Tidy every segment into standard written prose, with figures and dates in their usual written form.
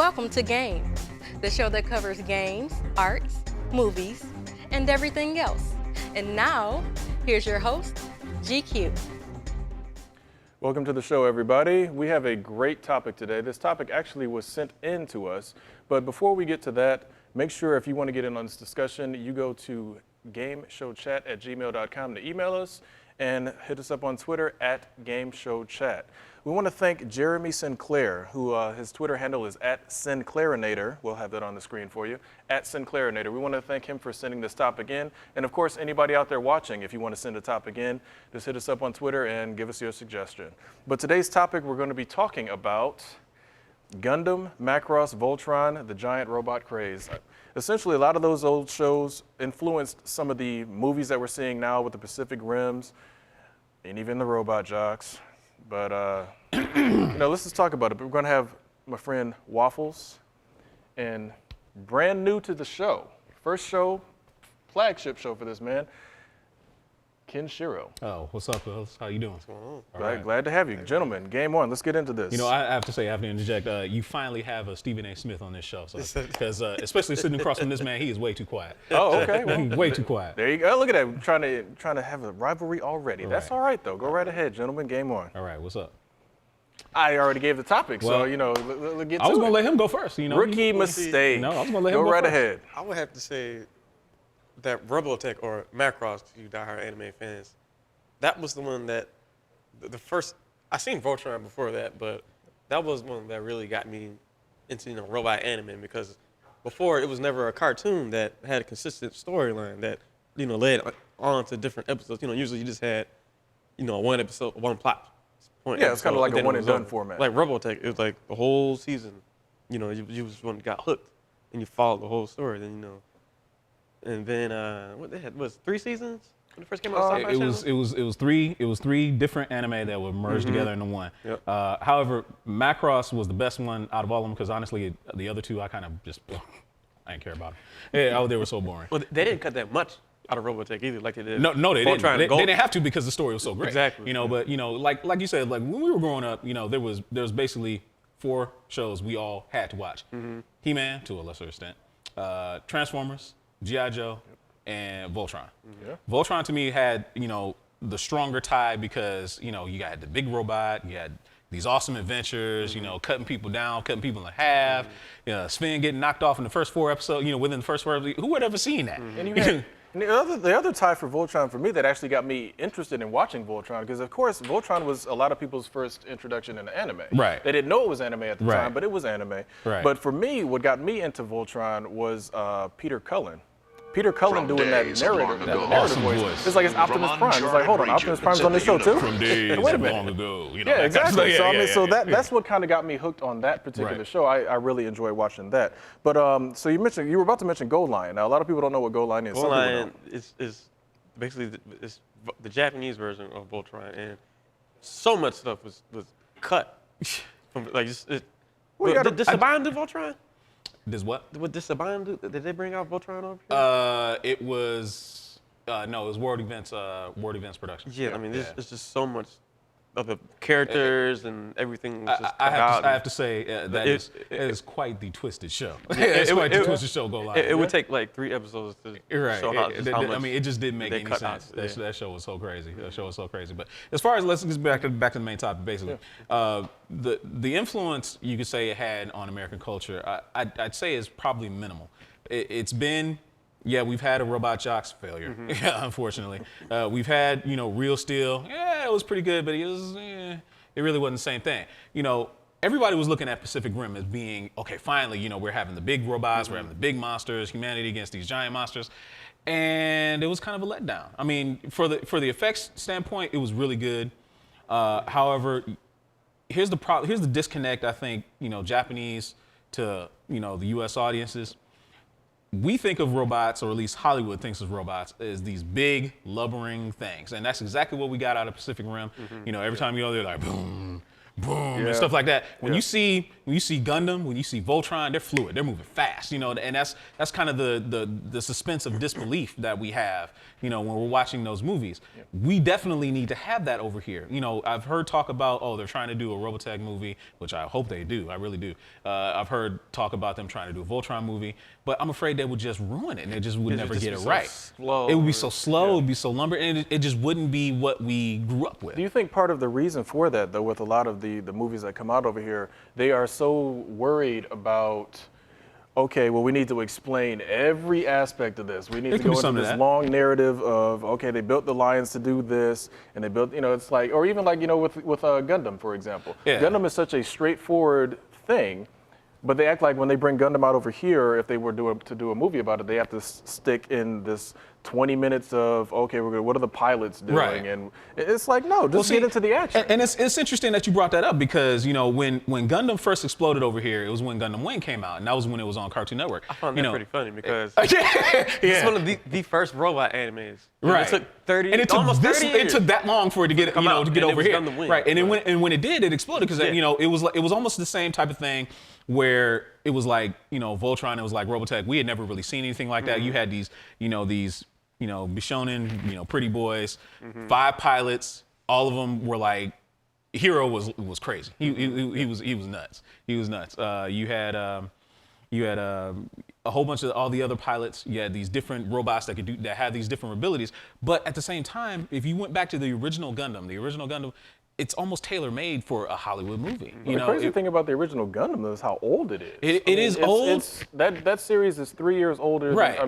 Welcome to G.A.M.E, the show that covers games, arts, movies, and everything else. And now, here's your host, GQ. Welcome to the show, everybody. We have a great topic today. This topic actually was sent in to us, but before we get to that, make sure if you want to get in on this discussion, you go to gameshowchat@gmail.com to email us and hit us up on Twitter @GameShowChat. We want to thank Jeremy Sinclair, who his Twitter handle is @Sinclairinator. We'll have that on the screen for you, @Sinclairinator. We want to thank him for sending this topic in. And of course, anybody out there watching, if you want to send a topic in, just hit us up on Twitter and give us your suggestion. But today's topic, we're going to be talking about Gundam, Macross, Voltron, the giant robot craze. Essentially, a lot of those old shows influenced some of the movies that we're seeing now with the Pacific Rims and even the Robot Jocks. But, let's just talk about it. We're going to have my friend Waffles, and brand new to the show, first show, flagship show for this man, Kenshiro. Oh, what's up, fellas? How you doing? What's going on? Glad to have you. Gentlemen, game on. Let's get into this. You know, I have to say, I have to interject, you finally have a Stephen A. Smith on this show. Because especially sitting across from this man, he is way too quiet. Oh, okay. Well, way too quiet. There you go. Look at that. Trying to have a rivalry already. All That's right. all right, though. Go right ahead, gentlemen. Game on. All right, what's up? I already gave the topic, Well, so, let's get to it. I was going to let him go first. Rookie mistake. No, I was going to let him go right first. ahead. I would have to say that Robotech or Macross, to you diehard anime fans, that was the one that the first. I seen Voltron before that, but that was one that really got me into robot anime, because before it was never a cartoon that had a consistent storyline that led on to different episodes. Usually you just had one episode, one plot point. Yeah, it's kind of like a one and done over. format. Like Robotech, it was like the whole season. You just one got hooked and you followed the whole story. Then and then what they had was 3 seasons. When it first came out, It was three different anime that were merged together into one. Yep. However, Macross was the best one out of all of them, because honestly, the other two I kind of just I didn't care about them. Yeah, they were so boring. Well, they didn't cut that much out of Robotech either, like they did. No, they didn't. Voltron They Gold. didn't have to, because the story was so great. Exactly. But like you said, like when we were growing up, there was basically 4 shows we all had to watch. He-Man, to a lesser extent, Transformers, G.I. Joe, and Voltron. Yeah. Voltron to me had, the stronger tie, because, you had the big robot, you had these awesome adventures, cutting people down, cutting people in half, Sven getting knocked off in the first 4 episodes, within the first 4 episodes. Who would ever seen that? And you had, and the other tie for Voltron for me that actually got me interested in watching Voltron, because of course Voltron was a lot of people's first introduction into anime. Right. They didn't know it was anime at the Right. time, but it was anime. Right. But for me, what got me into Voltron was Peter Cullen. Peter Cullen doing that narrative awesome voice. voice. It's like it's Optimus Prime. It's like, hold on, Optimus Prime's on this show too? From days Wait a long minute. ago. Yeah, exactly. So that's what kind of got me hooked on that particular Right. show. I really enjoy watching that. But so you were about to mention Gold Lion. Now a lot of people don't know what Gold Lion is. Gold Some people Lion is basically the Japanese version of Voltron, and so much stuff was cut from like just. Did Saban do Voltron? Does what? What did Saban do? Did they bring out Voltron over here? It was no, it was World Events Productions. Yeah, I mean, it's just so much of the characters and everything was just I cut out. have to say that it is quite the twisted show. Yeah, it's quite the twisted show. Go live. It would take like 3 episodes to show how much I mean, it just didn't make they any cut out. sense. That show was so crazy. That show was so crazy. But as far as let's get back to the main topic, basically, the influence you could say it had on American culture, I'd say is probably minimal. It's been. Yeah, we've had a Robot Jocks failure, unfortunately. We've had, Real Steel. Yeah, it was pretty good, but it really wasn't the same thing. Everybody was looking at Pacific Rim as being, okay, finally, we're having the big robots, we're having the big monsters, humanity against these giant monsters, and it was kind of a letdown. I mean, for the effects standpoint, it was really good. However, here's the disconnect, I think, Japanese to, the U.S. audiences. We think of robots, or at least Hollywood thinks of robots, as these big, lumbering things. And that's exactly what we got out of Pacific Rim. Every time you go, they're like, boom, boom, and stuff like that. When you see, when you see Gundam, when you see Voltron, they're fluid, they're moving fast, you know, and that's kind of the suspense of disbelief that we have, you know, when we're watching those movies. We definitely need to have that over here. You know, I've heard talk about, oh, they're trying to do a Robotech movie, which I hope they do, I really do. I've heard talk about them trying to do a Voltron movie, but I'm afraid they would just ruin it, and they just would never get it right. Slow. It would be so slow, it would be so lumber, and it just wouldn't be what we grew up with. Do you think part of the reason for that, though, with a lot of the movies that come out over here, they are so worried about, okay, well, we need to explain every aspect of this. We need to go into this long narrative of, okay, they built the Lions to do this, and they built, you know, it's like, or even like, you know, with Gundam, for example. Yeah. Gundam is such a straightforward thing, but they act like when they bring Gundam out over here, if they were to do a movie about it, they have to stick in this 20 minutes of, okay, what are the pilots doing? Right. And it's like, no, just get into the action. And it's interesting that you brought that up because, you know, when Gundam first exploded over here, it was when Gundam Wing came out, and that was when it was on Cartoon Network. I found that pretty funny because yeah. it's one of the first robot animes. Right. It took 30, and it took almost 30 years. It took that long for it to get, come you know, out, to get and over it was here. Gundam Wing, right. And when it did, it exploded because, you know, it was almost the same type of thing where it was like, you know, Voltron, it was like Robotech. We had never really seen anything like that. You had these Bishonen, you know, pretty boys, 5 pilots. All of them were like, Hero was crazy. He was nuts. He was nuts. You had a whole bunch of all the other pilots. You had these different robots that had these different abilities. But at the same time, if you went back to the original Gundam, it's almost tailor-made for a Hollywood movie. The crazy thing about the original Gundam is how old it is. It is old. That series is 3 years older. Right.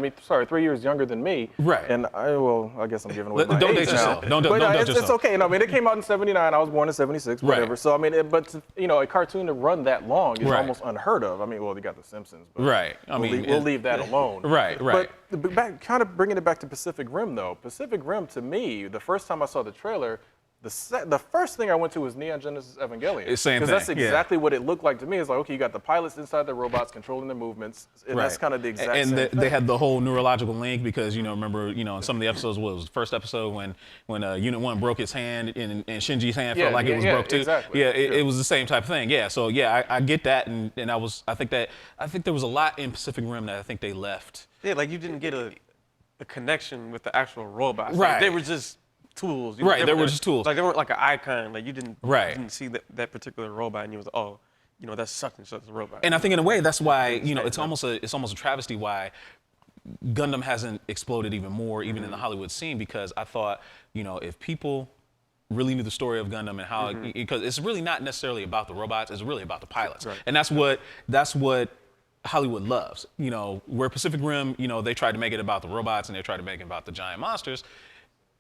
3 years younger than me. Right. And I guess I'm giving away my Don't age date yourself. now. Don't but date it's yourself. okay. No, I mean, it came out in '79. I was born in '76. Whatever. Right. So I mean, but you know, a cartoon to run that long is Right. almost unheard of. I mean, well, you got The Simpsons. But Right. I mean, we'll leave that alone. Right. But kind of bringing it back to Pacific Rim, though. Pacific Rim, to me, the first time I saw the trailer, the first thing I went to was Neon Genesis Evangelion. Same thing. Because that's exactly what it looked like to me. It's like, okay, you got the pilots inside the robots controlling their movements, and that's kind of the exact same thing. They had the whole neurological link because, you know, remember, you know, in some of the episodes, what was the first episode when Unit 1 broke his hand and Shinji's hand felt like it was broke too. Exactly. Yeah, it was the same type of thing. Yeah, so yeah, I get that, and I think there was a lot in Pacific Rim that I think they left. Yeah, like you didn't get a connection with the actual robots. Right. Like, they were just tools. Right, they were just tools. Like they weren't like an icon. Like you didn't see that particular robot and you was like, oh, you know, that's such and such a robot. And I think in a way that's why, you know, it's almost a travesty why Gundam hasn't exploded even more, even in the Hollywood scene, because I thought, you know, if people really knew the story of Gundam and how, because it's really not necessarily about the robots, it's really about the pilots. Right. And that's what Hollywood loves. You know, where Pacific Rim, you know, they tried to make it about the robots and they tried to make it about the giant monsters.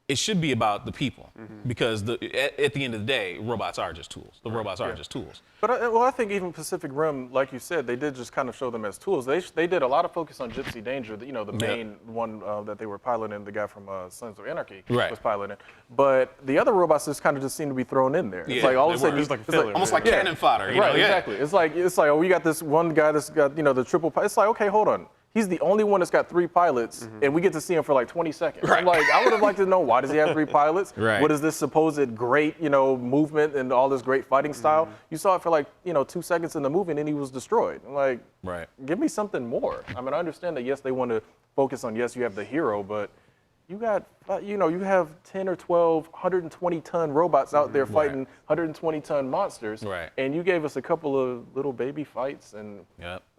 It should be about the people, because at the end of the day, robots are just tools. The robots are just tools. But I think even Pacific Rim, like you said, they did just kind of show them as tools. They did a lot of focus on Gypsy Danger, you know, the main one that they were piloting, the guy from Sons of Anarchy was piloting. But the other robots just kind of just seem to be thrown in there. It's like all of a sudden, it's like filler. Almost like cannon fodder. You know? Exactly. It's like, oh, we got this one guy that's got, you know, the triple. It's like, okay, hold on. He's the only one that's got 3 pilots, and we get to see him for like 20 seconds. Right. I'm like, I would have liked to know, why does he have 3 pilots? Right. What is this supposed great, you know, movement and all this great fighting style? You saw it for like, you know, 2 seconds in the movie, and then he was destroyed. I'm like, give me something more. I mean, I understand that, yes, they want to focus on, yes, you have the hero, but you got, you know, you have 10 or 12 120-ton robots out there fighting 120-ton monsters, and you gave us a couple of little baby fights and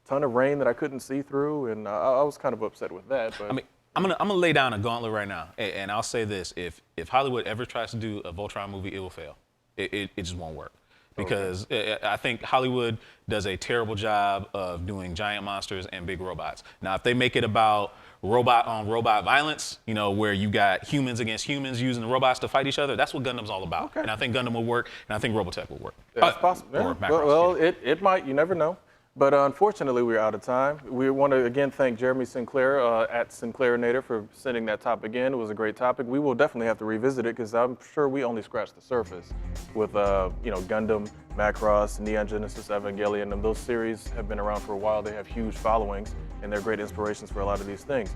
ton of rain that I couldn't see through, and I was kind of upset with that. But I mean, I'm gonna lay down a gauntlet right now, and I'll say this: if Hollywood ever tries to do a Voltron movie, it will fail. It just won't work, because I think Hollywood does a terrible job of doing giant monsters and big robots. Now, if they make it about robot on robot violence, you know, where you got humans against humans using the robots to fight each other, that's what Gundam's all about. And I think Gundam will work, and I think Robotech will work. That's possible. Or well, it might. You never know. But unfortunately, we're out of time. We want to again thank Jeremy Sinclair at Sinclairinator for sending that topic in. It was a great topic. We will definitely have to revisit it, because I'm sure we only scratched the surface with you know, Gundam, Macross, Neon Genesis Evangelion, and those series have been around for a while. They have huge followings, and they're great inspirations for a lot of these things.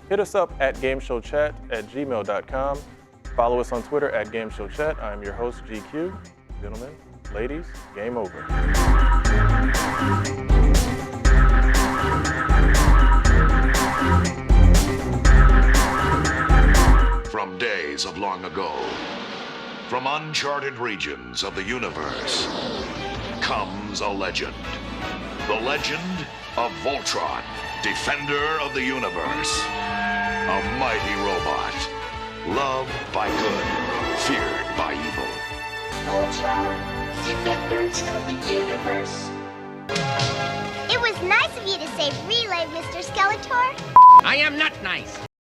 Hit us up at gameshowchat@gmail.com. Follow us on Twitter at gameshowchat. I'm your host, GQ. Gentlemen, ladies, game over. From days of long ago, from uncharted regions of the universe, comes a legend. The legend of Voltron, defender of the universe. A mighty robot, loved by good, feared by evil. Voltron, defenders of the universe. It was nice of you to save Relay, Mr. Skeletor. I am not nice.